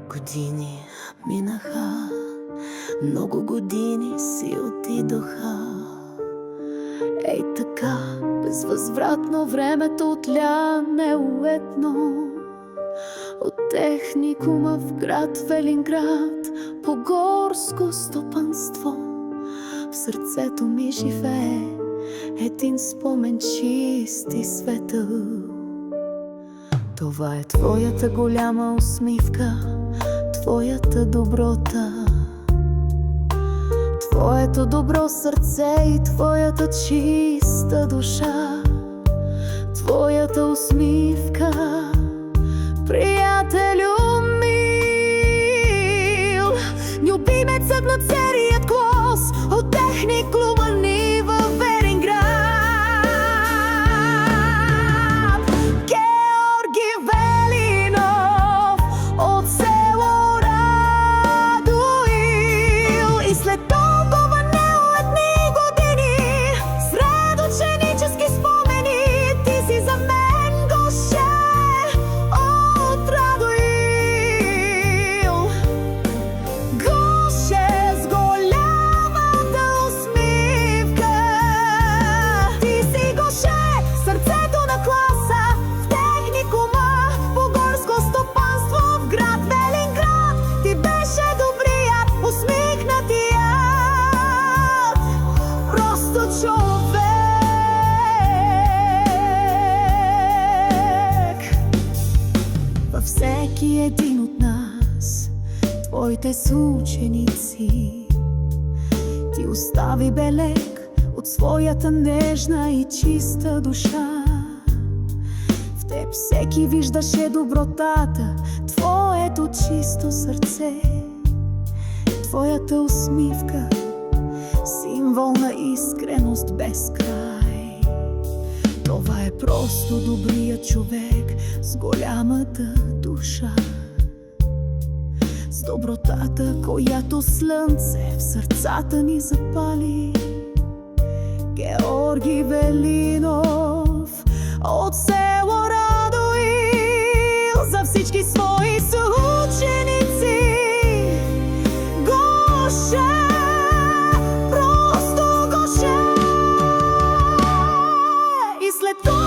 Години минаха, много години си отидоха. Ей така, безвъзвратно времето отля неуетно. От техникума в град Велинград по горско стопанство. В сърцето ми живее един спомен чист и светъл. Това е твоята голяма усмивка, твоята доброта, твоето добро сърце и твоята чиста душа, твоята усмивка, приятелю мил, любимецът на целият клас от техникума ни във Велинград. Георги Велинов от село Радоил. И след толкова неуетни години, сред ученически спомени, ти си за мен гоше от Радоил. Гоше с голямата усмивка, ти си гоше, сърцето на класа в техникума по горско стопанство в град Велинград. Ти беше добрият, усмихнатият, просто човек. Във всеки един от нас, твоите съученици, ти остави белег от своята нежна и чиста душа. В теб всеки виждаше добротата, твоето чисто сърце, твоята усмивка, символ на искреност без край. Това е просто добрият човек с голямата душа, с добротата, която слънце в сърцата ни запали. Георги Велинов от село Радоил, за всички свои съученици гоше, просто гоше. И след това